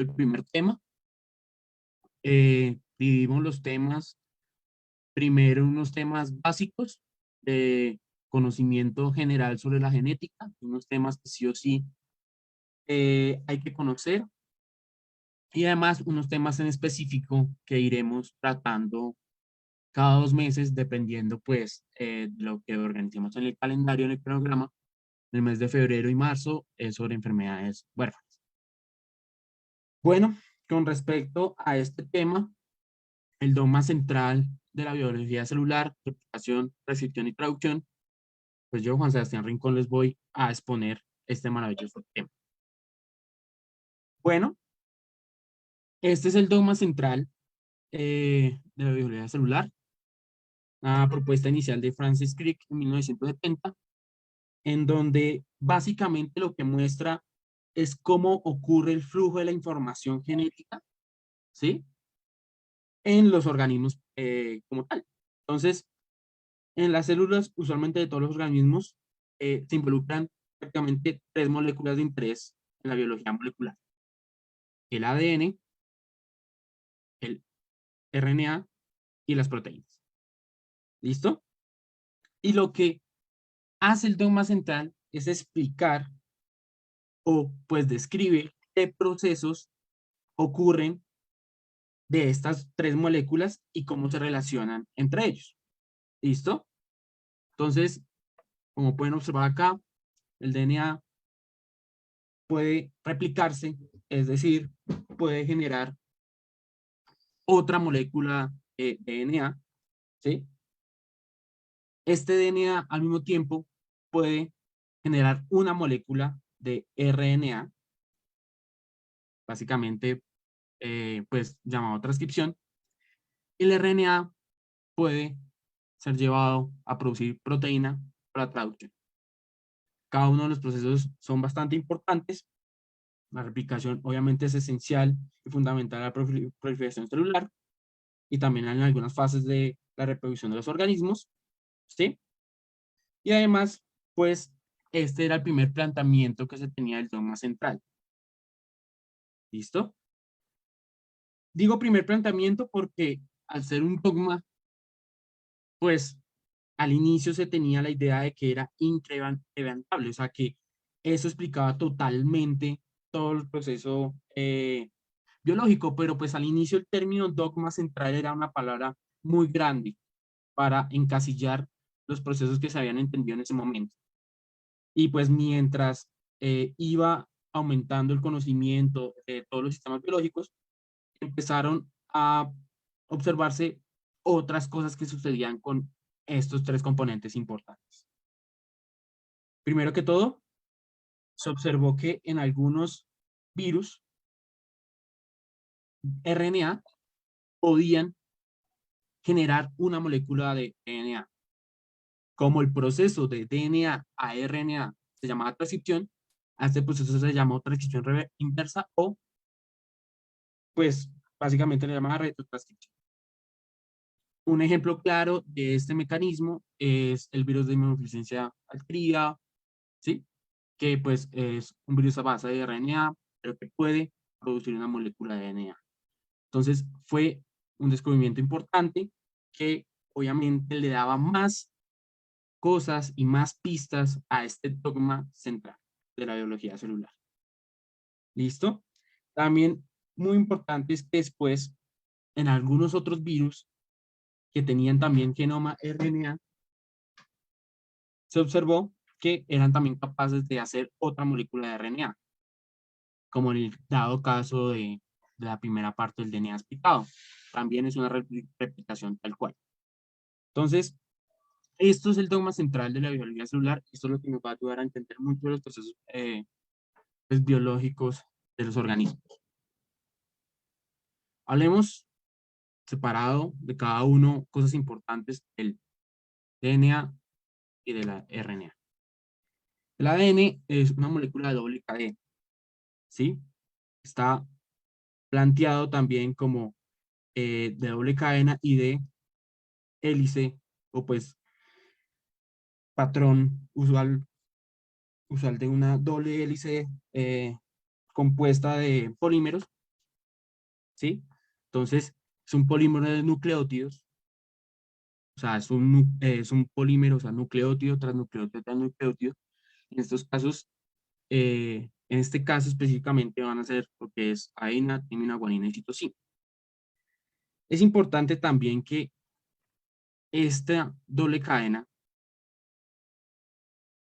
el primer tema. Dividimos los temas, primero unos temas básicos de conocimiento general sobre la genética, unos temas que sí o sí hay que conocer, y además unos temas en específico que iremos tratando cada 2 meses, dependiendo pues de lo que organicemos en el calendario, en el programa. En el mes de febrero y marzo es sobre enfermedades huérfanas. Bueno, con respecto a este tema, el dogma central de la biología celular, replicación, transcripción y traducción, pues yo, Juan Sebastián Rincón, les voy a exponer este maravilloso tema. Bueno, este es el dogma central de la biología celular, una propuesta inicial de Francis Crick en 1970, en donde básicamente lo que muestra es cómo ocurre el flujo de la información genética, ¿sí? En los organismos como tal. Entonces, en las células, usualmente de todos los organismos, se involucran prácticamente 3 moléculas de interés en la biología molecular: el ADN, el RNA y las proteínas. ¿Listo? Y lo que hace el dogma central es explicar o pues describe qué procesos ocurren de estas 3 moléculas y cómo se relacionan entre ellos. ¿Listo? Entonces, como pueden observar acá, el DNA puede replicarse, es decir, puede generar otra molécula de DNA, ¿sí? Este DNA al mismo tiempo puede generar una molécula de RNA, básicamente, pues llamado transcripción. El RNA puede ser llevado a producir proteína para traducción. Cada uno de los procesos son bastante importantes. La replicación obviamente es esencial y fundamental a la proliferación celular y también en algunas fases de la reproducción de los organismos, ¿sí? Y además, pues, este era el primer planteamiento que se tenía del dogma central. ¿Listo? Digo primer planteamiento porque al ser un dogma, pues, al inicio se tenía la idea de que era incrementable, o sea, que eso explicaba totalmente todo el proceso biológico, pero pues al inicio el término dogma central era una palabra muy grande para encasillar los procesos que se habían entendido en ese momento. Y pues mientras iba aumentando el conocimiento de todos los sistemas biológicos, empezaron a observarse otras cosas que sucedían con estos 3 componentes importantes. Primero que todo, se observó que en algunos virus, RNA podían generar una molécula de DNA. Como el proceso de DNA a RNA se llamaba transcripción, a este proceso se llamó transcripción inversa o, pues, básicamente le llamaba retrotranscripción. Un ejemplo claro de este mecanismo es el virus de inmunodeficiencia adquirida, ¿sí? Que pues es un virus a base de RNA, pero que puede producir una molécula de DNA. Entonces fue un descubrimiento importante que obviamente le daba más cosas y más pistas a este dogma central de la biología celular. ¿Listo? También muy importante es que después, en algunos otros virus que tenían también genoma RNA, se observó que eran también capaces de hacer otra molécula de RNA, como en el dado caso de la primera parte del DNA explicado. También es una replicación tal cual. Entonces, esto es el dogma central de la biología celular. Esto es lo que nos va a ayudar a entender mucho de los procesos pues, biológicos de los organismos. Hablemos separado de cada uno cosas importantes del DNA y de la RNA. El ADN es una molécula de doble cadena, ¿sí? Está planteado también como de doble cadena y de hélice, o pues patrón usual de una doble hélice compuesta de polímeros, ¿sí? Entonces, es un polímero de nucleótidos, o sea, es un polímero, o sea, nucleótido tras nucleótido tras nucleótido. En estos casos, en este caso específicamente van a ser lo que es adenina, timina, guanina y citosina. Es importante también que esta doble cadena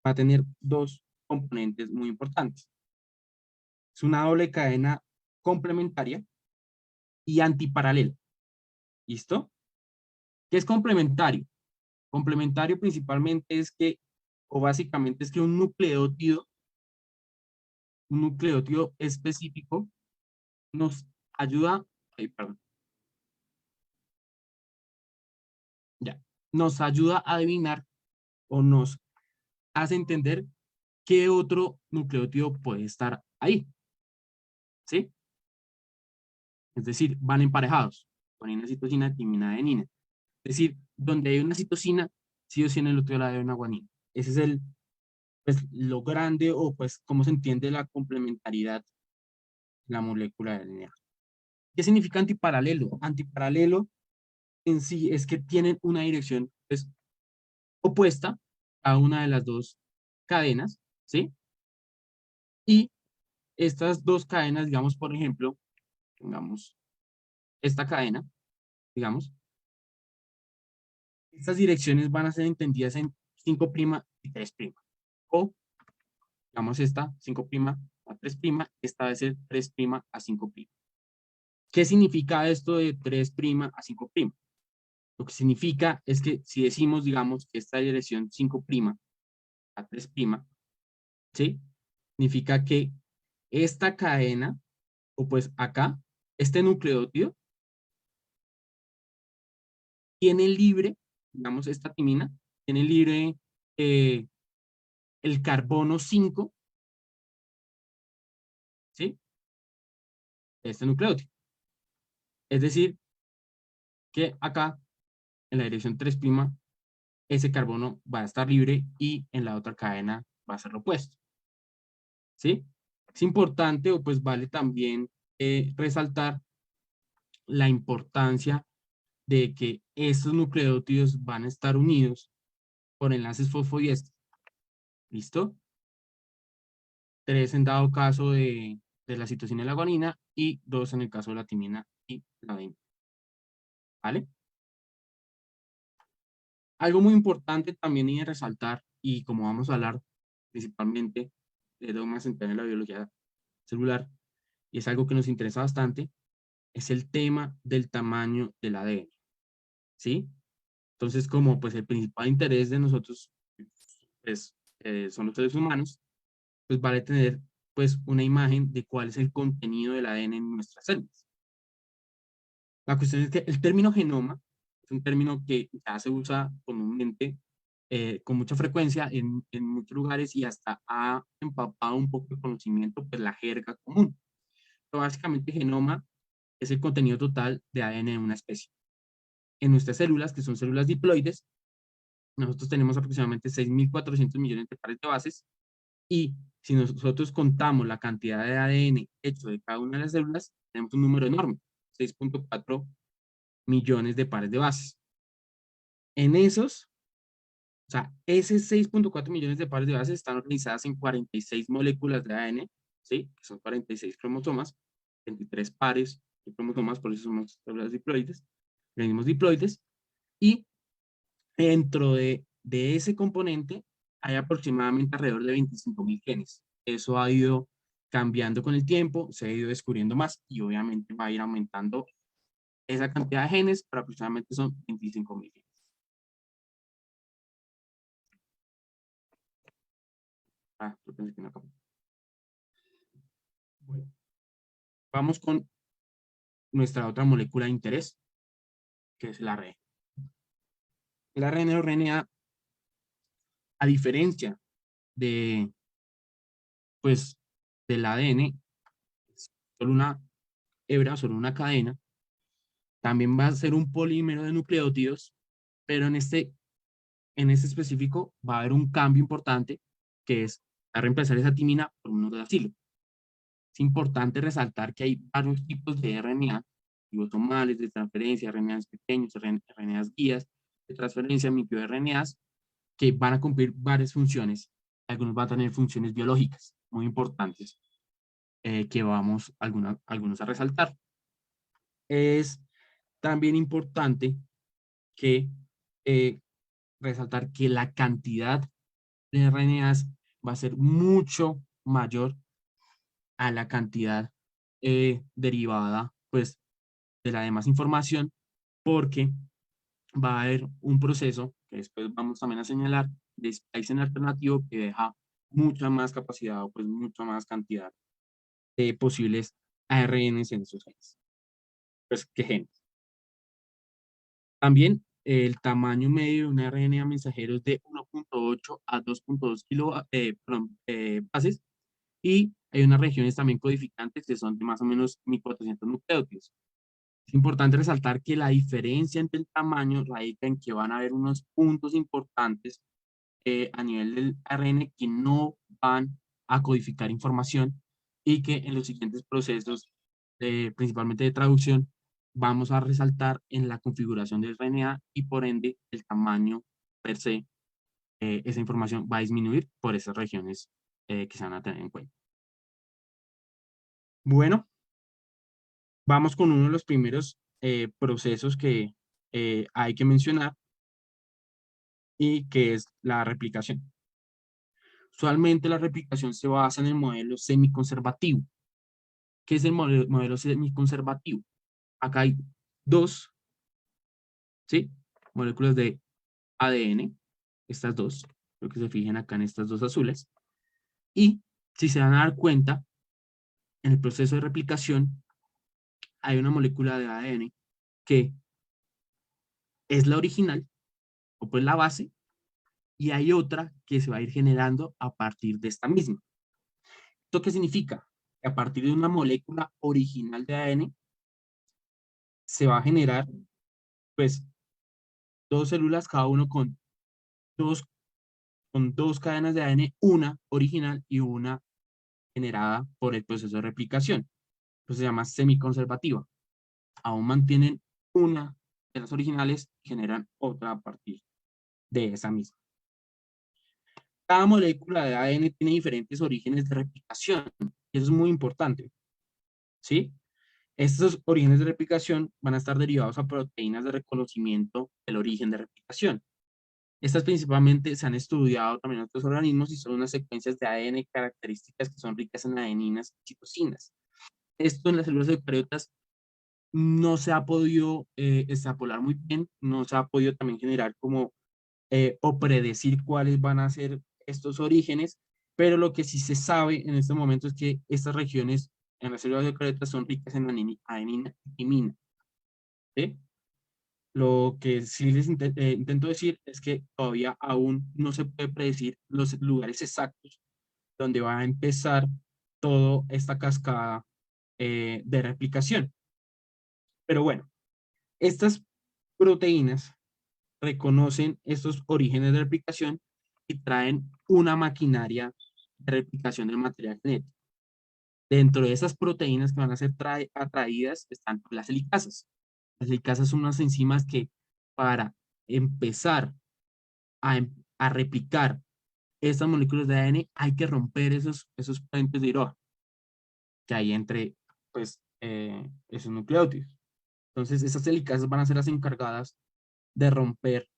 va a tener dos componentes muy importantes. Es una doble cadena complementaria y antiparalela. ¿Listo? ¿Qué es complementario? Complementario principalmente es que, o básicamente es que un nucleótido específico nos ayuda, ay, perdón, ya, nos ayuda a adivinar o nos hace entender qué otro nucleótido puede estar ahí, ¿sí? Es decir, van emparejados, guanina, citosina, timina, adenina. Es decir, donde hay una citosina, sí o sí en el otro lado hay una guanina. Ese es pues, lo grande o pues cómo se entiende la complementariedad de la molécula de DNA. ¿Qué significa antiparalelo? Antiparalelo en sí es que tienen una dirección pues, opuesta a una de las dos cadenas, ¿sí? Y estas dos cadenas, digamos, por ejemplo, digamos, esta cadena, digamos, estas direcciones van a ser entendidas en 5' y 3'. O, digamos, esta 5' a 3', esta va a ser 3' a 5'. ¿Qué significa esto de 3' a 5'? Lo que significa es que si decimos, digamos, que esta dirección 5' a 3', ¿sí? Significa que esta cadena, o pues acá, este nucleótido, tiene libre, digamos, esta timina, tiene libre eh, el carbono 5, ¿sí? De este nucleótido. Es decir, que acá, en la dirección 3', ese carbono va a estar libre y en la otra cadena va a ser lo opuesto, ¿sí? Es importante o pues vale también resaltar la importancia de que estos nucleótidos van a estar unidos por enlaces fosfodiésteros. ¿Listo? 3 en dado caso de la citosina y la guanina y 2 en el caso de la timina y la adenina. ¿Vale? Algo muy importante también y de resaltar, y como vamos a hablar principalmente de dogmas centrales en la biología celular, y es algo que nos interesa bastante, es el tema del tamaño del ADN. ¿Sí? Entonces, como pues el principal interés de nosotros pues, son los seres humanos, pues vale tener pues una imagen de cuál es el contenido del ADN en nuestras células. La cuestión es que el término genoma es un término que ya se usa comúnmente, con mucha frecuencia en muchos lugares y hasta ha empapado un poco de conocimiento, pues la jerga común. Pero básicamente genoma es el contenido total de ADN de una especie. En nuestras células, que son células diploides, nosotros tenemos aproximadamente 6.400 millones de pares de bases y si nosotros contamos la cantidad de ADN hecho de cada una de las células, tenemos un número enorme, 6.4 millones de pares de bases. En esos, o sea, esos 6.4 millones de pares de bases están organizadas en 46 moléculas de ADN, ¿sí? Que son 46 cromosomas, 23 pares de cromosomas, por eso somos células diploides, organismos diploides, y dentro de ese componente hay aproximadamente alrededor de 25.000 genes. Eso ha ido cambiando con el tiempo, se ha ido descubriendo más y obviamente va a ir aumentando esa cantidad de genes, pero aproximadamente son 25.000 genes. Yo pensé que no acabó. Bueno, vamos con nuestra otra molécula de interés, que es el ARN. El ARN o RNA, a diferencia de, pues, del ADN, solo una hebra, solo una cadena, también va a ser un polímero de nucleótidos, pero en este específico va a haber un cambio importante, que es a reemplazar esa timina por un uracilo. Es importante resaltar que hay varios tipos de RNA ribosomales, de transferencia, RNAs pequeños, RNAs guías, de transferencia, microRNAs, que van a cumplir varias funciones. Algunos van a tener funciones biológicas muy importantes que vamos algunos a resaltar. Es también importante que resaltar que la cantidad de RNAs va a ser mucho mayor a la cantidad derivada pues, de la demás información, porque va a haber un proceso que después vamos también a señalar de splicing alternativo que deja mucha más capacidad o pues mucha más cantidad de posibles ARNs en esos genes. Pues, ¿qué genes? También el tamaño medio de una RNA mensajero es de 1.8 a 2.2 bases, y hay unas regiones también codificantes que son de más o menos 1400 nucleótidos. Es importante resaltar que la diferencia entre el tamaño radica en que van a haber unos puntos importantes a nivel del ARN que no van a codificar información y que en los siguientes procesos, principalmente de traducción, vamos a resaltar en la configuración del RNA y por ende el tamaño per se, esa información va a disminuir por esas regiones que se van a tener en cuenta. Bueno, vamos con uno de los primeros procesos que hay que mencionar y que es la replicación. Usualmente la replicación se basa en el modelo semiconservativo. ¿Qué es el modelo semiconservativo? Acá hay dos, ¿sí? Moléculas de ADN, estas dos, creo que se fijen acá en estas dos azules. Y si se van a dar cuenta, en el proceso de replicación hay una molécula de ADN que es la original, o pues la base, y hay otra que se va a ir generando a partir de esta misma. ¿Esto qué significa? Que a partir de una molécula original de ADN se va a generar, pues, dos células, cada uno dos, con dos cadenas de ADN, una original y una generada por el proceso de replicación. Pues se llama semiconservativa. Aún mantienen una de las originales y generan otra a partir de esa misma. Cada molécula de ADN tiene diferentes orígenes de replicación, y eso es muy importante, ¿sí? Estos orígenes de replicación van a estar derivados a proteínas de reconocimiento del origen de replicación. Estas principalmente se han estudiado también en otros organismos y son unas secuencias de ADN características que son ricas en adeninas y citosinas. Esto en las células eucariotas no se ha podido extrapolar muy bien, no se ha podido también generar como o predecir cuáles van a ser estos orígenes, pero lo que sí se sabe en este momento es que estas regiones en las células eucariotas son ricas en adenina y timina, ¿sí? Lo que sí les intento decir es que todavía aún no se puede predecir los lugares exactos donde va a empezar toda esta cascada de replicación. Pero bueno, estas proteínas reconocen estos orígenes de replicación y traen una maquinaria de replicación del material genético. Dentro de esas proteínas que van a ser atraídas están las helicasas. Las helicasas son unas enzimas que para empezar a replicar estas moléculas de ADN hay que romper esos puentes de hidrógeno que hay entre pues, esos nucleótidos. Entonces, esas helicasas van a ser las encargadas de romper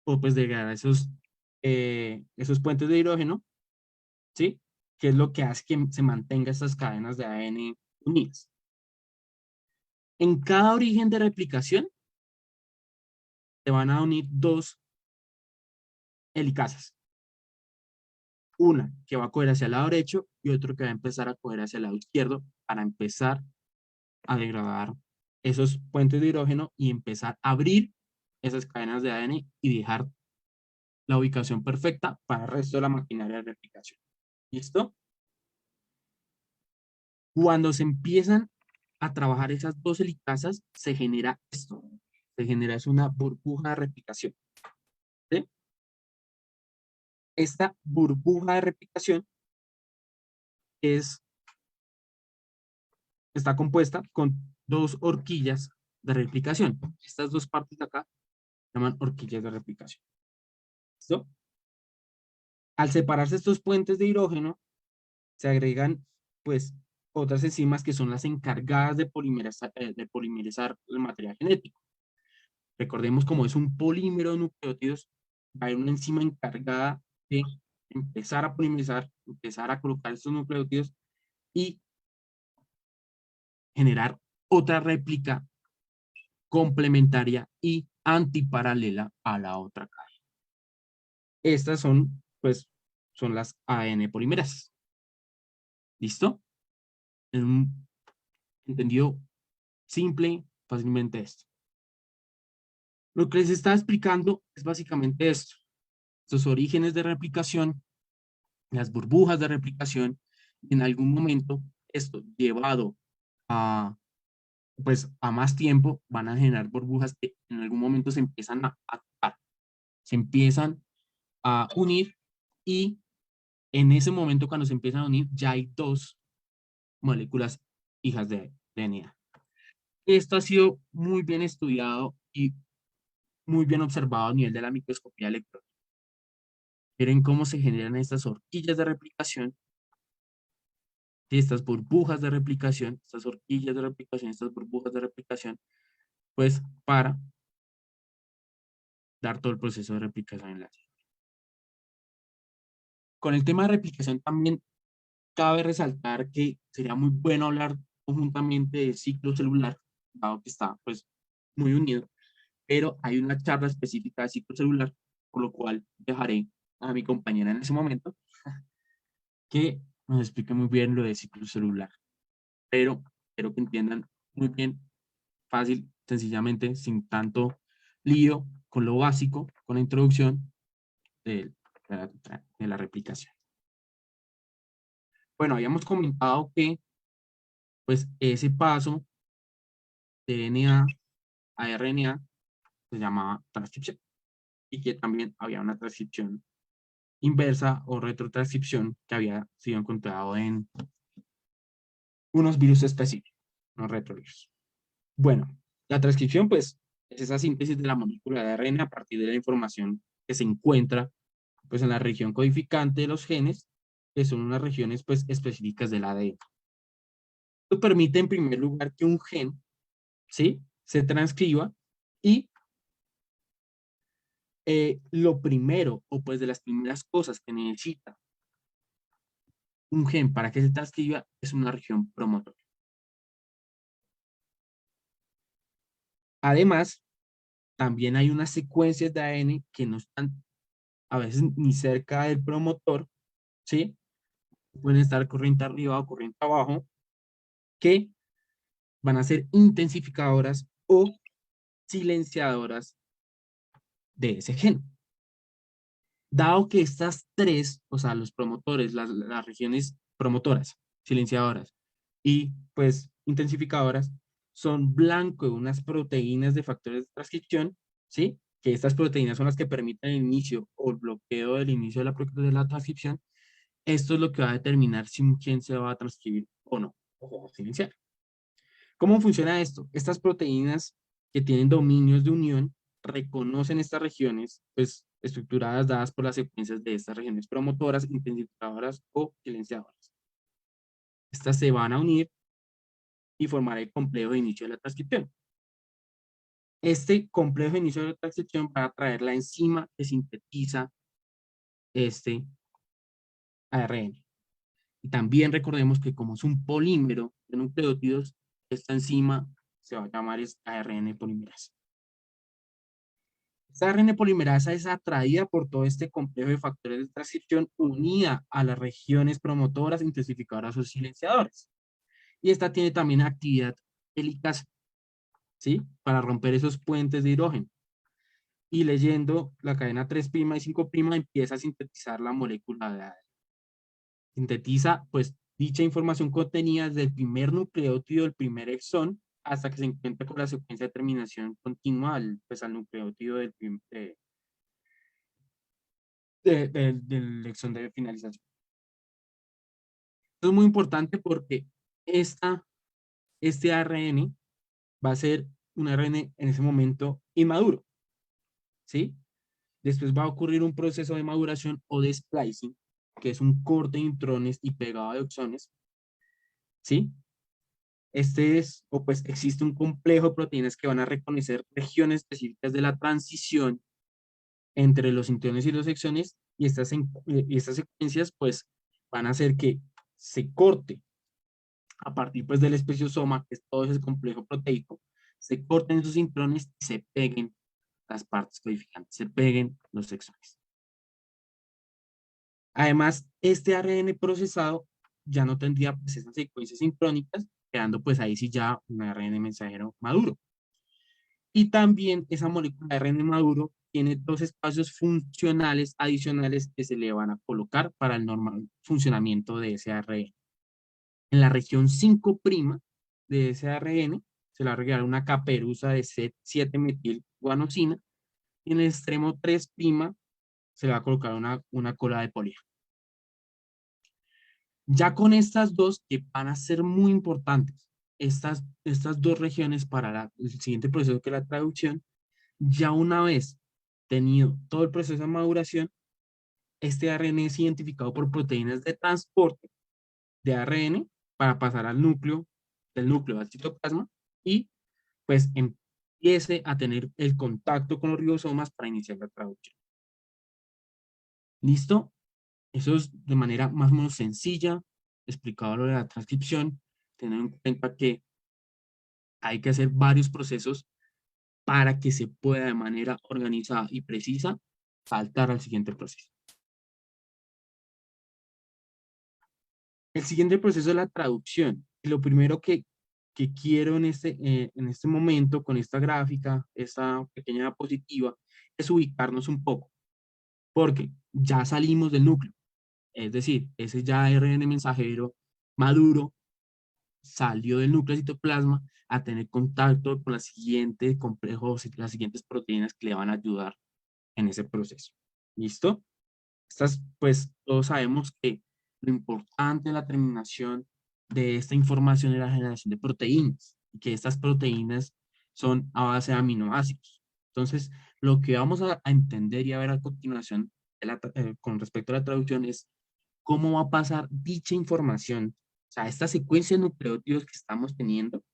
o pues de crear esos puentes de hidrógeno, ¿sí? Que es lo que hace que se mantenga estas cadenas de ADN unidas. En cada origen de replicación se van a unir dos helicasas. Una que va a coger hacia el lado derecho y otro que va a empezar a coger hacia el lado izquierdo para empezar a degradar esos puentes de hidrógeno y empezar a abrir esas cadenas de ADN y dejar la ubicación perfecta para el resto de la maquinaria de replicación. ¿Listo? Cuando se empiezan a trabajar esas dos helicasas, se genera esto. Se genera es una burbuja de replicación. ¿Sí? Esta burbuja de replicación está compuesta con dos horquillas de replicación. Estas dos partes de acá se llaman horquillas de replicación. ¿Listo? Al separarse estos puentes de hidrógeno, se agregan, pues, otras enzimas que son las encargadas de polimerizar el material genético. Recordemos, como es un polímero de nucleótidos, va a haber una enzima encargada de empezar a polimerizar, empezar a colocar estos nucleótidos y generar otra réplica complementaria y antiparalela a la otra cadena. Estas son, pues, son las ADN polimerasas. ¿Listo? Entendido simple, fácilmente esto. Lo que les está explicando es básicamente esto. Estos orígenes de replicación, las burbujas de replicación, y en algún momento esto llevado a, pues, a más tiempo, van a generar burbujas que en algún momento se empiezan a tocar, se empiezan a unir y en ese momento cuando se empiezan a unir ya hay dos moléculas hijas de DNA. Esto ha sido muy bien estudiado y muy bien observado a nivel de la microscopía electrónica. Miren cómo se generan estas horquillas de replicación, estas burbujas de replicación, estas horquillas de replicación, estas burbujas de replicación, pues para dar todo el proceso de replicación en la célula. Con el tema de replicación también cabe resaltar que sería muy bueno hablar conjuntamente del ciclo celular, dado que está pues muy unido, pero hay una charla específica de ciclo celular, por lo cual dejaré a mi compañera en ese momento que nos explique muy bien lo de ciclo celular, pero quiero que entiendan muy bien, fácil, sencillamente, sin tanto lío, con lo básico, con la introducción de la replicación. Bueno, habíamos comentado que pues ese paso de DNA a RNA se llamaba transcripción y que también había una transcripción inversa o retrotranscripción que había sido encontrado en unos virus específicos, unos retrovirus. Bueno, la transcripción pues es esa síntesis de la molécula de ARN a partir de la información que se encuentra pues en la región codificante de los genes, que son unas regiones pues específicas del ADN. Esto permite en primer lugar que un gen, ¿sí?, se transcriba y lo primero, o pues de las primeras cosas que necesita un gen para que se transcriba es una región promotora. Además, también hay unas secuencias de ADN que no están a veces ni cerca del promotor, ¿sí? Pueden estar corriente arriba o corriente abajo, que van a ser intensificadoras o silenciadoras de ese gen. Dado que estas tres, o sea, los promotores, las regiones promotoras, silenciadoras y pues intensificadoras, son blanco de unas proteínas de factores de transcripción, ¿sí? Que estas proteínas son las que permiten el inicio o el bloqueo del inicio de la transcripción. Esto es lo que va a determinar si un gen se va a transcribir o no, o silenciar. ¿Cómo funciona esto? Estas proteínas que tienen dominios de unión reconocen estas regiones, pues estructuradas dadas por las secuencias de estas regiones promotoras, intensificadoras o silenciadoras. Estas se van a unir y formar el complejo de inicio de la transcripción. Este complejo de inicio de la transcripción va a traer la enzima que sintetiza este ARN. Y también recordemos que como es un polímero de nucleótidos, esta enzima se va a llamar ARN polimerasa. Esta ARN polimerasa es atraída por todo este complejo de factores de transcripción unida a las regiones promotoras, intensificadoras o silenciadoras. Y esta tiene también actividad helicasa, ¿sí? Para romper esos puentes de hidrógeno. Y leyendo la cadena 3' y 5' empieza a sintetizar la molécula de ADN. Sintetiza, pues, dicha información contenida desde el primer nucleótido del primer exón hasta que se encuentra con la secuencia de terminación continua pues, al nucleótido del exón de finalización. Esto es muy importante porque este ARN va a ser un ARN en ese momento inmaduro, ¿sí? Después va a ocurrir un proceso de maduración o de splicing, que es un corte de intrones y pegado de oxones, ¿sí? Este es, o pues existe un complejo de proteínas que van a reconocer regiones específicas de la transición entre los intrones y los exones, y estas secuencias pues van a hacer que se corte a partir pues del especiosoma, que es todo ese complejo proteico, se corten esos intrones y se peguen las partes codificantes, se peguen los exones. Además, este ARN procesado ya no tendría pues esas secuencias sincrónicas, quedando pues ahí sí ya un ARN mensajero maduro. Y también esa molécula de ARN maduro tiene dos espacios funcionales adicionales que se le van a colocar para el normal funcionamiento de ese ARN. En la región 5' de ese ARN se le va a agregar una caperuza de 7-metilguanosina y en el extremo 3' se le va a colocar una cola de polija. Ya con estas dos que van a ser muy importantes, estas dos regiones para el siguiente proceso que es la traducción, ya una vez tenido todo el proceso de maduración, este ARN es identificado por proteínas de transporte de ARN para pasar al núcleo, del núcleo al citoplasma y pues empiece a tener el contacto con los ribosomas para iniciar la traducción. ¿Listo? Eso es de manera más o menos sencilla, explicado lo de la transcripción, tener en cuenta que hay que hacer varios procesos para que se pueda de manera organizada y precisa saltar al siguiente proceso. El siguiente proceso es la traducción. Y lo primero que quiero en este momento, con esta gráfica, esta pequeña diapositiva, es ubicarnos un poco, porque ya salimos del núcleo. Es decir, ese ya ARN mensajero maduro salió del núcleo de citoplasma a tener contacto con la siguiente complejos y las siguientes proteínas que le van a ayudar en ese proceso. ¿Listo? Estas, pues, todos sabemos que lo importante de la terminación de esta información es la generación de proteínas, y que estas proteínas son a base de aminoácidos. Entonces, lo que vamos a entender y a ver a continuación con respecto a la traducción es cómo va a pasar dicha información, o sea, esta secuencia de nucleótidos que estamos teniendo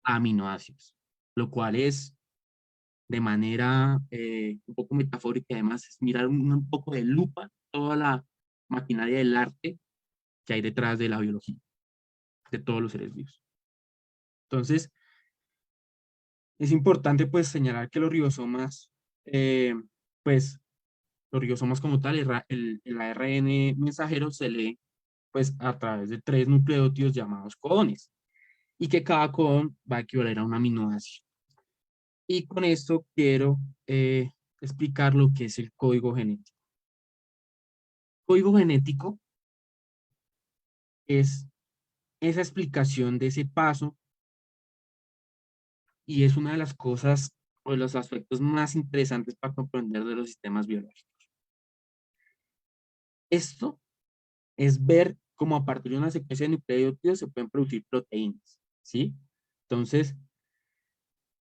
a aminoácidos, lo cual es de manera un poco metafórica, además es mirar un poco de lupa toda la maquinaria del arte que hay detrás de la biología, de todos los seres vivos. Entonces, es importante pues señalar que los ribosomas, pues los ribosomas como tal, el ARN mensajero se lee pues a través de 3 nucleótidos llamados codones y que cada codón va a equivaler a un aminoácido. Y con esto quiero explicar lo que es el código genético. Código genético es esa explicación de ese paso y es una de las cosas o de los aspectos más interesantes para comprender de los sistemas biológicos. Esto es ver cómo a partir de una secuencia de nucleótidos se pueden producir proteínas, ¿sí? Entonces,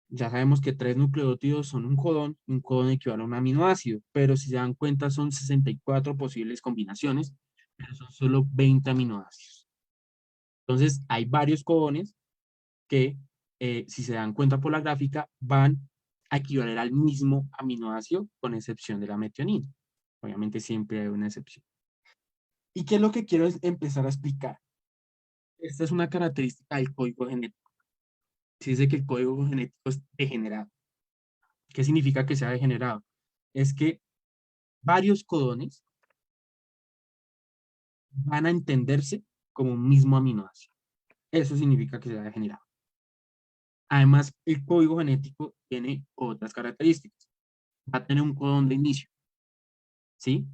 ya sabemos que 3 nucleótidos son un codón equivale a un aminoácido, pero si se dan cuenta son 64 posibles combinaciones, pero son solo 20 aminoácidos. Entonces, hay varios codones que, si se dan cuenta por la gráfica, van a equivaler al mismo aminoácido, con excepción de la metionina. Obviamente siempre hay una excepción. ¿Y qué es lo que quiero empezar a explicar? Esta es una característica del código genético. Se dice que el código genético es degenerado. ¿Qué significa que sea degenerado? Es que varios codones van a entenderse como un mismo aminoácido. Eso significa que sea degenerado. Además, el código genético tiene otras características. Va a tener un codón de inicio, ¿sí?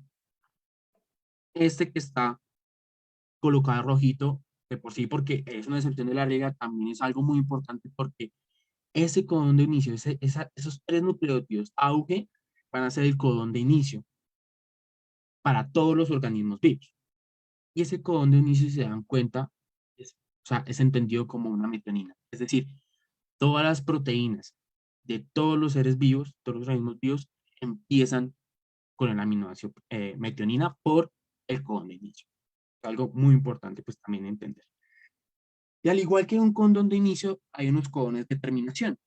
Este que está colocado rojito de por sí, porque es una excepción de la regla, también es algo muy importante porque ese codón de inicio, esos 3 nucleótidos auge van a ser el codón de inicio para todos los organismos vivos. Y ese codón de inicio, si se dan cuenta, o sea, es entendido como una metionina. Es decir, todas las proteínas de todos los seres vivos, todos los organismos vivos, empiezan con el aminoácido metionina por el codón de inicio. Algo muy importante pues también entender. Y al igual que un codón de inicio, hay unos codones de terminación,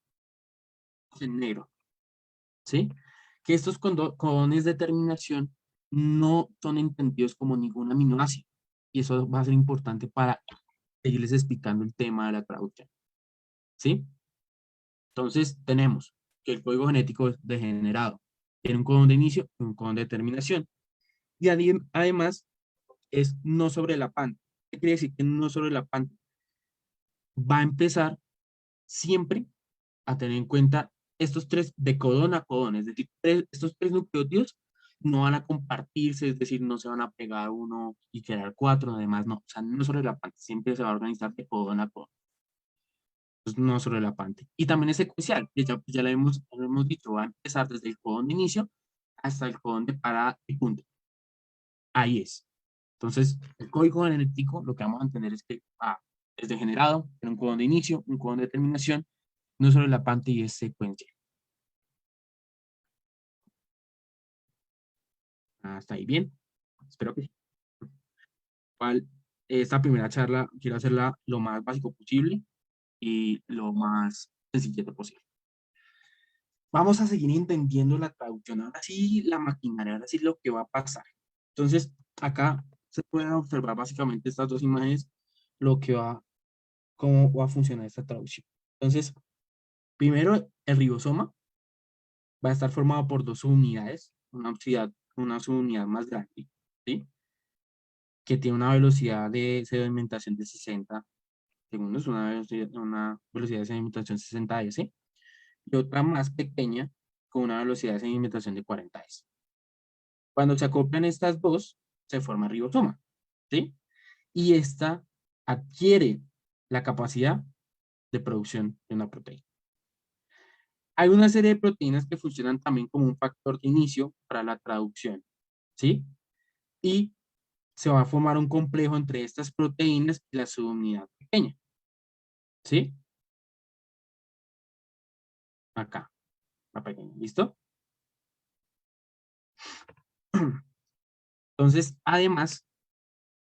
en negro, ¿sí? Que estos codones de terminación no son entendidos como ningún aminoácido. Y eso va a ser importante para seguirles explicando el tema de la traducción, ¿sí? Entonces tenemos que el código genético degenerado tiene un codón de inicio y un codón de terminación. Y además es no sobrelapante. ¿Qué quiere decir que no sobrelapante? Va a empezar siempre a tener en cuenta estos tres de codón a codón, es decir, estos tres nucleótidos no van a compartirse, es decir, no se van a pegar uno y crear cuatro, además no, o sea, no sobrelapante, siempre se va a organizar de codón a codón. Entonces, no sobrelapante. Y también es secuencial, que ya lo hemos dicho, va a empezar desde el codón de inicio hasta el codón de parada y punto. Ahí es. Entonces, el código genético, lo que vamos a entender es que es degenerado, tiene un codón de inicio, un codón de terminación, no sobrelapante y es secuencial. Hasta ahí bien. Espero que sí. Esta primera charla quiero hacerla lo más básico posible y lo más sencillito posible. Vamos a seguir entendiendo la traducción. Ahora sí, la maquinaria, ahora sí lo que va a pasar. Entonces, acá se pueden observar básicamente estas dos imágenes, lo que va, cómo va a funcionar esta traducción. Entonces, primero, el ribosoma va a estar formado por dos subunidades, una subunidad más grande, ¿sí? Que tiene una velocidad de sedimentación de 60 segundos, una velocidad de sedimentación 60 S, y otra más pequeña con una velocidad de sedimentación de 40 S. Cuando se acoplan estas dos, se forma el ribosoma, ¿sí? Y esta adquiere la capacidad de producción de una proteína. Hay una serie de proteínas que funcionan también como un factor de inicio para la traducción, ¿sí? Y se va a formar un complejo entre estas proteínas y la subunidad pequeña, ¿sí? Acá, la pequeña, ¿listo? Entonces, además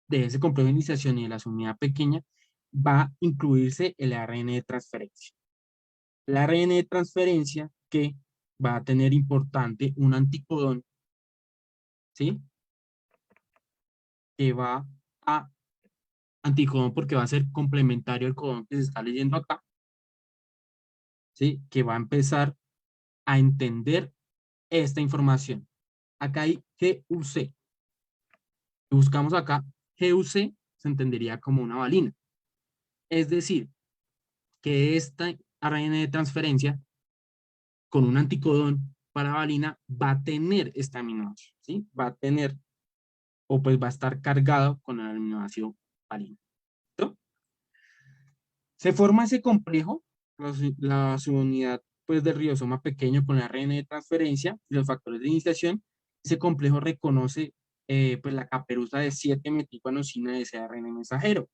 de ese complejo de iniciación y de la subunidad pequeña, va a incluirse el ARN de transferencia. El ARN de transferencia que va a tener importante un anticodón, ¿sí? Que va a anticodón porque va a ser complementario al codón que se está leyendo acá, ¿sí? Que va a empezar a entender esta información. Acá hay GUC. Buscamos acá, GUC se entendería como una valina. Es decir, que esta ARN de transferencia con un anticodón para valina va a tener este aminoácido, ¿sí? Va a tener, o pues va a estar cargado con el aminoácido valina. ¿Listo? Se forma ese complejo, la subunidad pues del ribosoma pequeño con la ARN de transferencia y los factores de iniciación. Ese complejo reconoce pues la caperuza de 7-metilguanosina de ese ARN mensajero,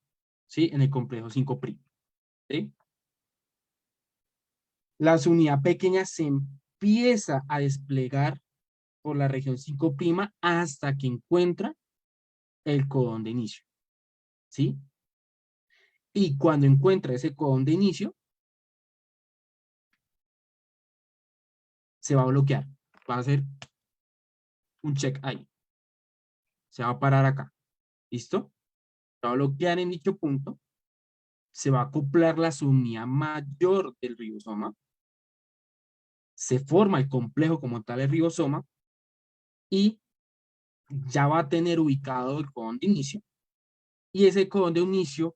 ¿sí? En el complejo 5', ¿sí? La subunidad pequeña se empieza a desplegar por la región 5' hasta que encuentra el codón de inicio, ¿sí? Y cuando encuentra ese codón de inicio, se va a bloquear. Va a hacer un check ahí. Se va a parar acá. ¿Listo? Se va a bloquear en dicho punto. Se va a acoplar la subunidad mayor del ribosoma. Se forma el complejo como tal el ribosoma y ya va a tener ubicado el codón de inicio. Y ese codón de inicio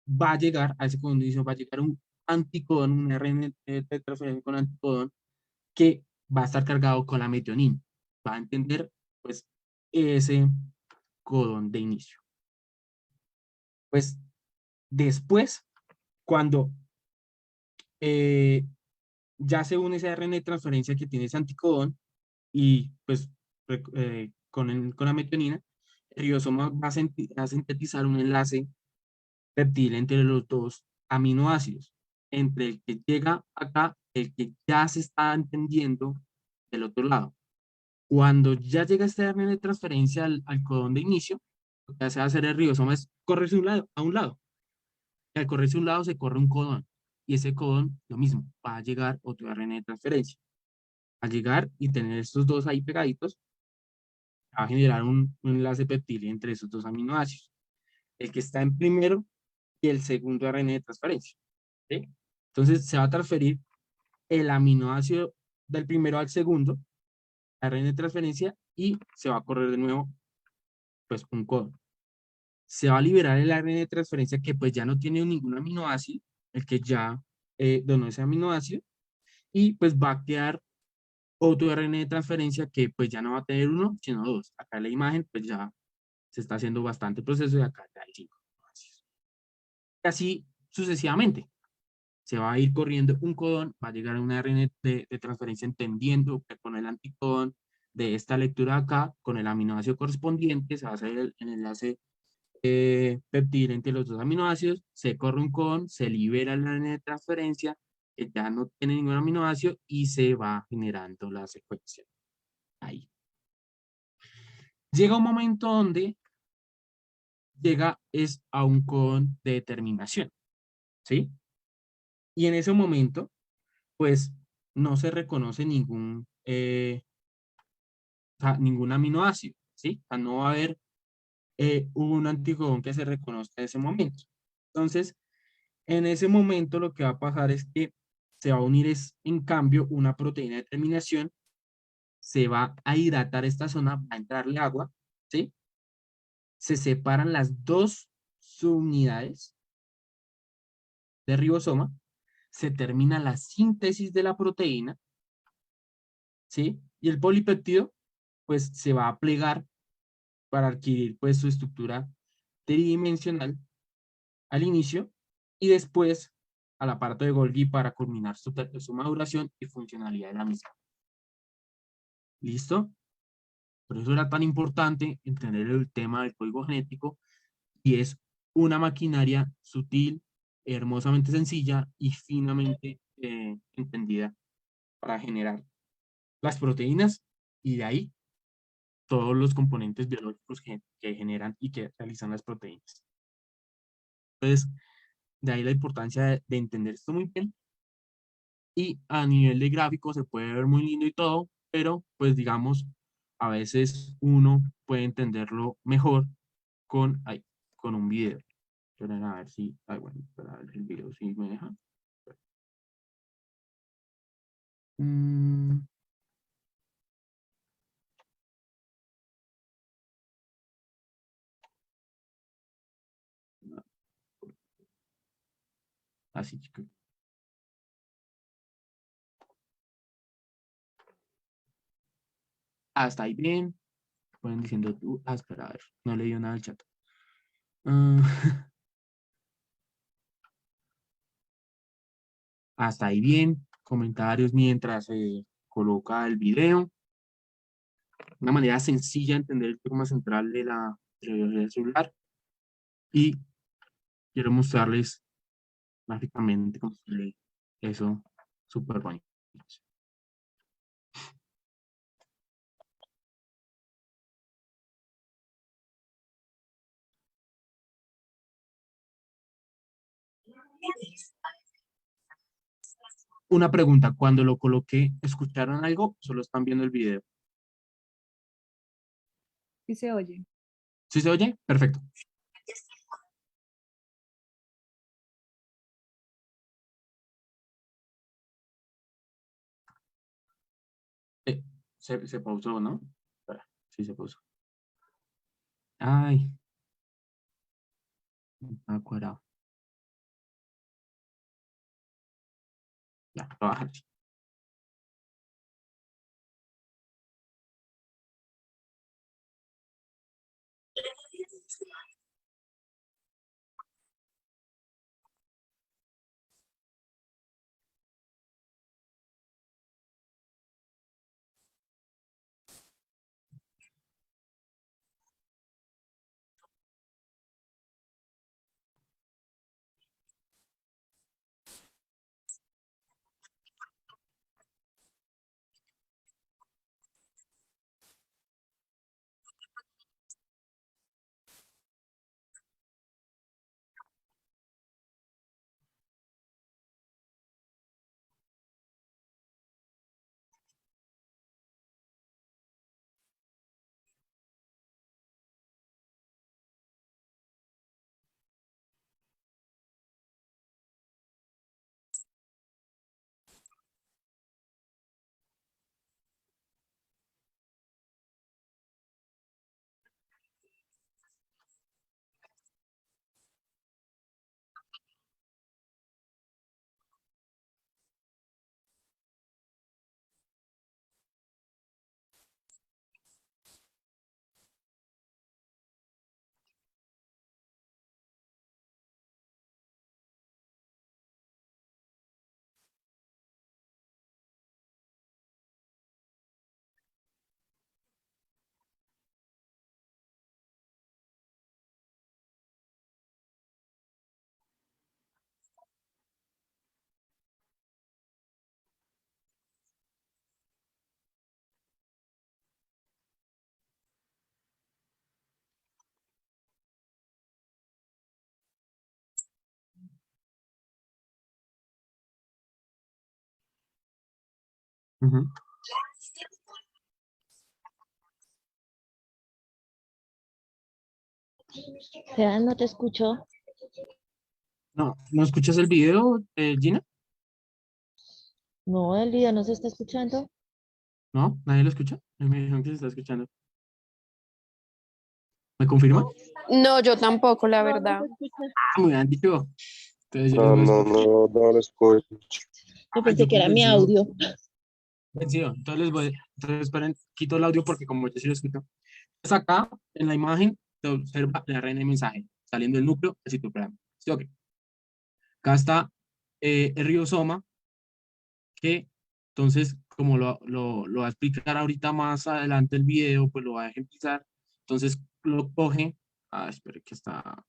va a llegar, a ese codón de inicio va a llegar un anticodón, un RN de transferencia con anticodón que va a estar cargado con la metionina. Va a entender, pues, ese codón de inicio. Pues, después, cuando ya se une ese ARN de transferencia que tiene ese anticodón y, pues, con la metionina, el ribosoma va a sintetizar un enlace peptil entre los dos aminoácidos. entre el que llega acá, el que ya se está entendiendo del otro lado. Cuando ya llega este ARN de transferencia al codón de inicio, lo que hace hacer el ribosoma es correrse a un lado. Y al correrse a un lado se corre un codón. Y ese codón, lo mismo, va a llegar otro ARN de transferencia. Al llegar y tener estos dos ahí pegaditos, va a generar un enlace peptídeo entre esos dos aminoácidos. El que está en primero y el segundo ARN de transferencia. ¿Sí? Entonces se va a transferir el aminoácido del primero al segundo, ARN de transferencia, y se va a correr de nuevo pues un codón. Se va a liberar el ARN de transferencia que pues ya no tiene ningún aminoácido, el que ya donó ese aminoácido, y pues va a quedar otro ARN de transferencia que pues ya no va a tener uno, sino dos. Acá en la imagen pues ya se está haciendo bastante proceso y acá ya hay 5 aminoácidos. Y así sucesivamente. Se va a ir corriendo un codón, va a llegar a una ARN de transferencia entendiendo que con el anticodón de esta lectura acá, con el aminoácido correspondiente, se va a hacer el enlace peptídeo entre los dos aminoácidos, se corre un codón, se libera el ARN de transferencia, que ya no tiene ningún aminoácido y se va generando la secuencia. Ahí. Llega un momento donde llega es a un codón de determinación, ¿sí? Y en ese momento, pues, no se reconoce ningún aminoácido, ¿sí? O sea, no va a haber un anticodón que se reconozca en ese momento. Entonces, en ese momento lo que va a pasar es que se va a unir en cambio, una proteína de terminación, se va a hidratar esta zona, va a entrarle agua, ¿sí? Se separan las dos subunidades de ribosoma, se termina la síntesis de la proteína, ¿sí? Y el polipéptido, pues, se va a plegar para adquirir, pues, su estructura tridimensional al inicio y después al aparato de Golgi para culminar su maduración y funcionalidad de la misma. ¿Listo? Por eso era tan importante entender el tema del código genético y es una maquinaria sutil, hermosamente sencilla y finamente entendida para generar las proteínas y de ahí todos los componentes biológicos que generan y que realizan las proteínas. Entonces, de ahí la importancia de entender esto muy bien. Y a nivel de gráfico se puede ver muy lindo y todo, pero pues digamos, a veces uno puede entenderlo mejor con un video. Esperen a ver si, bueno, espera a ver el video si me deja. Mm, así, chicos. Hasta ahí bien. Pueden diciendo tú, espera, a ver, no le dio nada al chat. Ah, hasta ahí bien. Comentarios mientras se coloca el video. Una manera sencilla de entender el tema central de la biología celular. Y quiero mostrarles gráficamente cómo se ve eso súper bonito. Una pregunta, cuando lo coloqué, ¿escucharon algo? ¿Solo están viendo el video? Sí se oye. ¿Sí se oye? Perfecto. Eh, se pausó, ¿no? Espera, sí se pausó. Ay, está cuadrado. Ya, lo voy a bajar. Ujú. Gerard, no te escucho. No, ¿no escuchas el video, Gina? No, el video no se está escuchando. ¿No? ¿Nadie lo escucha? Me dijeron que se está escuchando. ¿Me confirman? No, yo tampoco, la No, no verdad. se escucha. Ah, me han dicho. Entonces yo les No, voy a no, explicar. no, no lo escucho. Yo Ah, pensé yo que era mi convencido. audio. Convencido. Entonces les voy. Entonces esperen, quito el audio porque como yo sí lo escucho. Pues acá en la imagen se observa la red de mensaje saliendo del núcleo del citoplasma. ¿Sí? Ok. Acá está el ribosoma que entonces, como lo va a explicar ahorita más adelante el video, pues lo va a ejemplizar. Entonces lo coge. Ah, espere que está.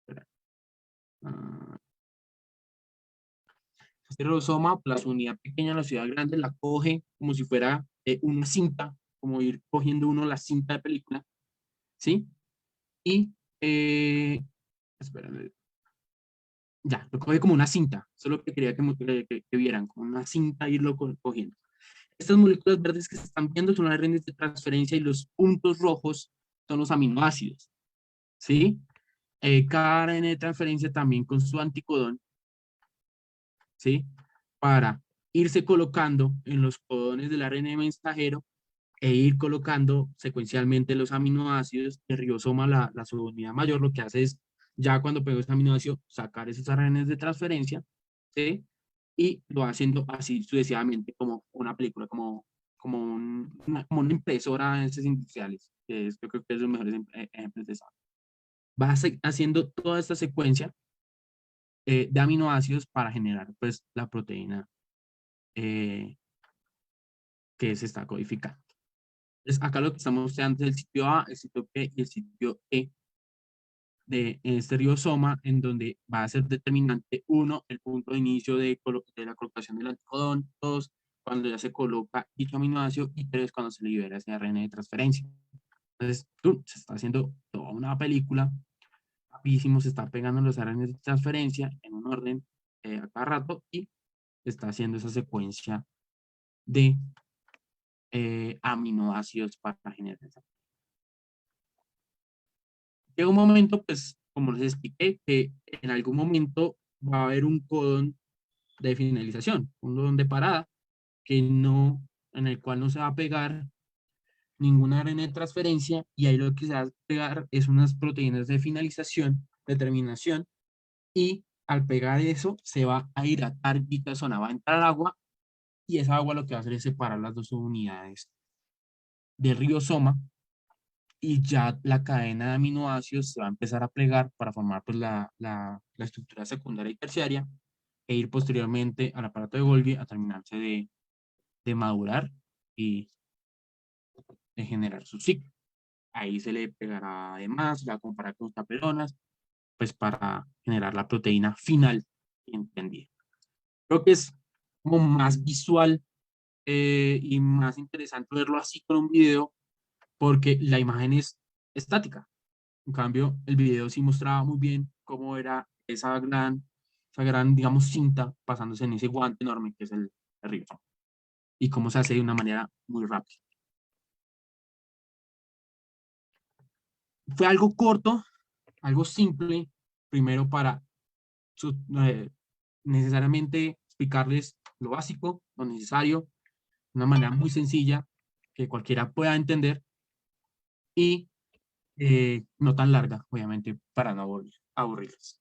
Espera. Ah, este ribosoma, la unidad pequeña, la ciudad grande, la coge como si fuera una cinta, como ir cogiendo uno la cinta de película, ¿sí? Y, espérame, ya, lo coge como una cinta, eso es lo que quería que vieran, como una cinta irlo cogiendo. Estas moléculas verdes que se están viendo son las redes de transferencia y los puntos rojos son los aminoácidos, ¿sí? Cada ARN de transferencia también con su anticodón, ¿sí? Para irse colocando en los codones del ARN mensajero e ir colocando secuencialmente los aminoácidos. El ribosoma, la subunidad mayor, lo que hace es, ya cuando pegó ese aminoácido, sacar esos ARNs de transferencia, ¿sí? Y lo va haciendo así sucesivamente, como una película, como una impresora de esas industriales, que es, yo creo que es los mejores ejemplos de eso. Va haciendo toda esta secuencia de aminoácidos para generar, pues, la proteína eh, que se está codificando. Entonces, acá lo que estamos mostrando es el sitio A, el sitio B y el sitio E de este ribosoma, en donde va a ser determinante, uno, el punto de inicio de la colocación del anticodón, dos, cuando ya se coloca dicho aminoácido, y tres, cuando se libera ese ARN de transferencia. Entonces, se está haciendo toda una película, rapidísimo, se está pegando los ARN de transferencia en un orden a cada rato, y se está haciendo esa secuencia de aminoácidos para generar esa. Llega un momento, pues, como les expliqué, que en algún momento va a haber un codón de finalización, un codón de parada, que no, en el cual no se va a pegar ninguna ARN de transferencia, y ahí lo que se va a pegar es unas proteínas de finalización, de terminación, y al pegar eso se va a hidratar dicha zona, va a entrar agua, y esa agua lo que va a hacer es separar las dos unidades del ribosoma, y ya la cadena de aminoácidos se va a empezar a plegar para formar pues, la estructura secundaria y terciaria e ir posteriormente al aparato de Golgi a terminarse de madurar y de generar su ciclo. Ahí se le pegará además, se va a comparar con taperonas, pues para generar la proteína final entendida. Creo que es como más visual y más interesante verlo así con un video porque la imagen es estática. En cambio, el video sí mostraba muy bien cómo era esa gran, digamos, cinta pasándose en ese guante enorme que es el rifle y cómo se hace de una manera muy rápida. Fue algo corto, algo simple, primero para eh, necesariamente explicarles lo básico, lo necesario, de una manera muy sencilla que cualquiera pueda entender y no tan larga, obviamente, para no aburrirles.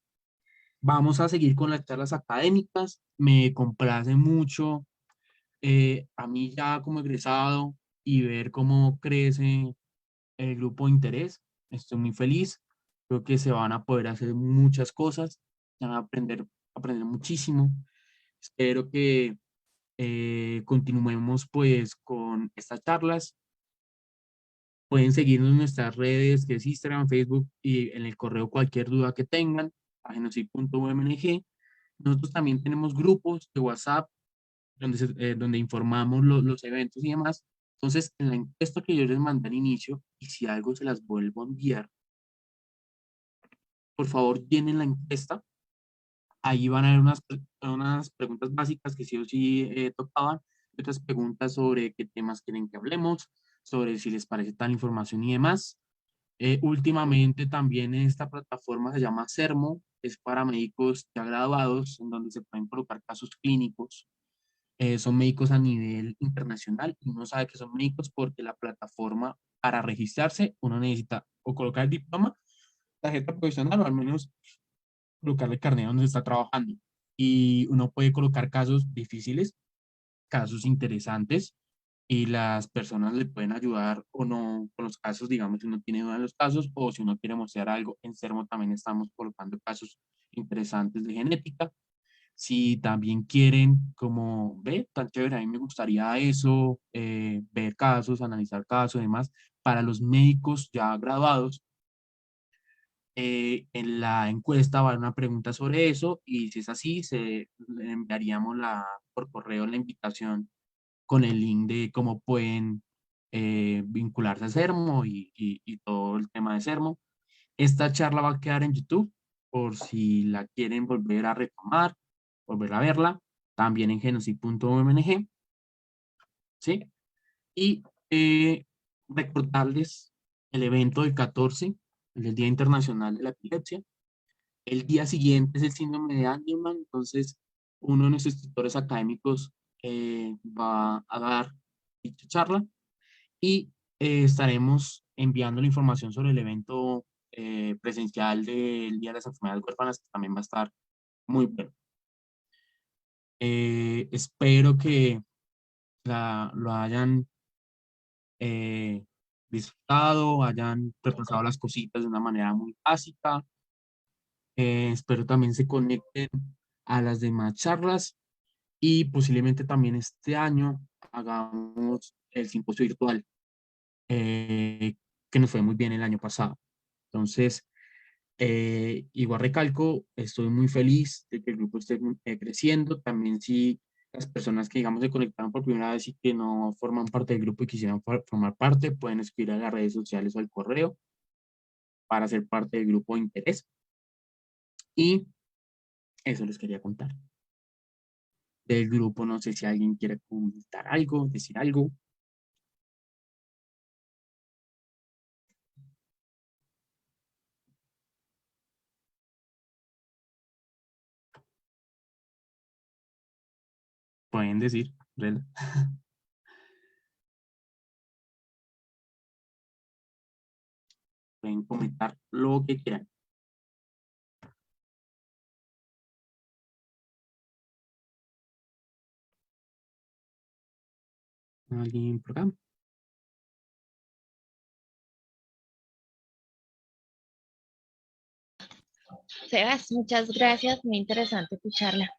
Vamos a seguir con las charlas académicas. Me complace mucho a mí ya como egresado y ver cómo crece el grupo de interés. Estoy muy feliz. Creo que se van a poder hacer muchas cosas. Van a aprender muchísimo. Espero que continuemos pues con estas charlas. Pueden seguirnos en nuestras redes, que es Instagram, Facebook y en el correo cualquier duda que tengan, a genocid.umng. Nosotros también tenemos grupos de WhatsApp donde informamos los eventos y demás. Entonces, en la encuesta que yo les mandé al inicio, y si algo se las vuelvo a enviar, por favor llenen la encuesta Ahí van a haber unas preguntas básicas que sí o sí tocaban, y otras preguntas sobre qué temas quieren que hablemos, sobre si les parece tal información y demás. Últimamente también esta plataforma se llama Sermo, es para médicos ya graduados, en donde se pueden colocar casos clínicos. Son médicos a nivel internacional y uno sabe que son médicos porque la plataforma para registrarse uno necesita o colocar el diploma, tarjeta profesional o al menos colocarle el carnet donde se está trabajando. Y uno puede colocar casos difíciles, casos interesantes y las personas le pueden ayudar o no con los casos, digamos, si uno tiene duda en los casos o si uno quiere mostrar algo. En Sermo también estamos colocando casos interesantes de genética. Si también quieren, como ve, tan chévere, a mí me gustaría eso, ver casos, analizar casos y demás, para los médicos ya graduados. En la encuesta va a haber una pregunta sobre eso y si es así, le enviaríamos por correo la invitación con el link de cómo pueden vincularse a Sermo y todo el tema de Sermo. Esta charla va a quedar en YouTube por si la quieren volver a retomar, volver a verla, también en genocid.omng, ¿sí? Y recordarles el evento del 14, el Día Internacional de la Epilepsia. El día siguiente es el síndrome de Angelman, entonces uno de nuestros tutores académicos va a dar dicha charla y estaremos enviando la información sobre el evento presencial del Día de las Enfermedades Huérfanas, que también va a estar muy bueno. Espero que lo hayan disfrutado, hayan repasado las cositas de una manera muy básica. Espero también se conecten a las demás charlas y posiblemente también este año hagamos el simposio virtual, que nos fue muy bien el año pasado. Entonces, igual recalco, estoy muy feliz de que el grupo esté creciendo. También si las personas que, digamos, se conectaron por primera vez y que no forman parte del grupo y quisieran formar parte, pueden escribir a las redes sociales o al correo para ser parte del grupo de interés. Y eso les quería contar. Del grupo, no sé si alguien quiere comentar algo, decir algo. Pueden decir, Rela. Pueden comentar lo que quieran. ¿Alguien por acá? Sebas, muchas gracias, muy interesante tu charla.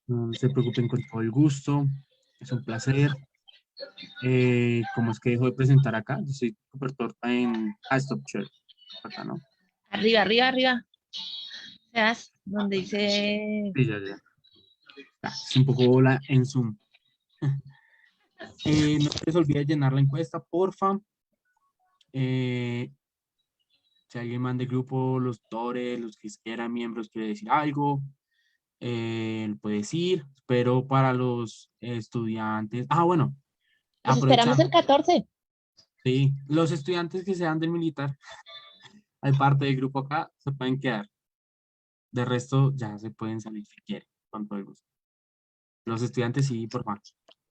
No se preocupen, con todo el gusto. Es un placer. ¿Cómo es que dejo de presentar acá? Yo soy super torta en Stop Share. Acá, ¿no? Arriba, arriba, arriba. Sebas, donde dice... Sí, ya, ya. Es un poco bola en Zoom. No se les olvide llenar la encuesta, porfa. Si alguien manda el grupo, los tutores, los que quieran miembros, quiere decir algo, lo puede decir. Pero para los estudiantes, bueno, Los esperamos aprovechando, el 14. sí, los estudiantes que sean del militar, hay parte del grupo acá, se pueden quedar. De resto, ya se pueden salir si quieren, con todo el gusto. Los estudiantes sí, por favor.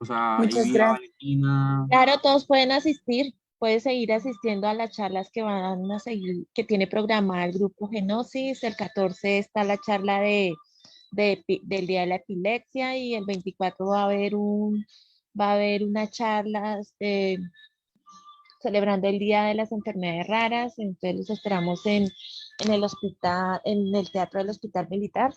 O sea, Muchas Evia, gracias. Valentina, Claro, todos pueden asistir. Puedes seguir asistiendo a las charlas que van a seguir, que tiene programada el grupo Genosis. El 14 está la charla del Día de la Epilepsia y el 24 va a haber una charla celebrando el Día de las Enfermedades Raras. Entonces los esperamos en el hospital, en el Teatro del Hospital Militar.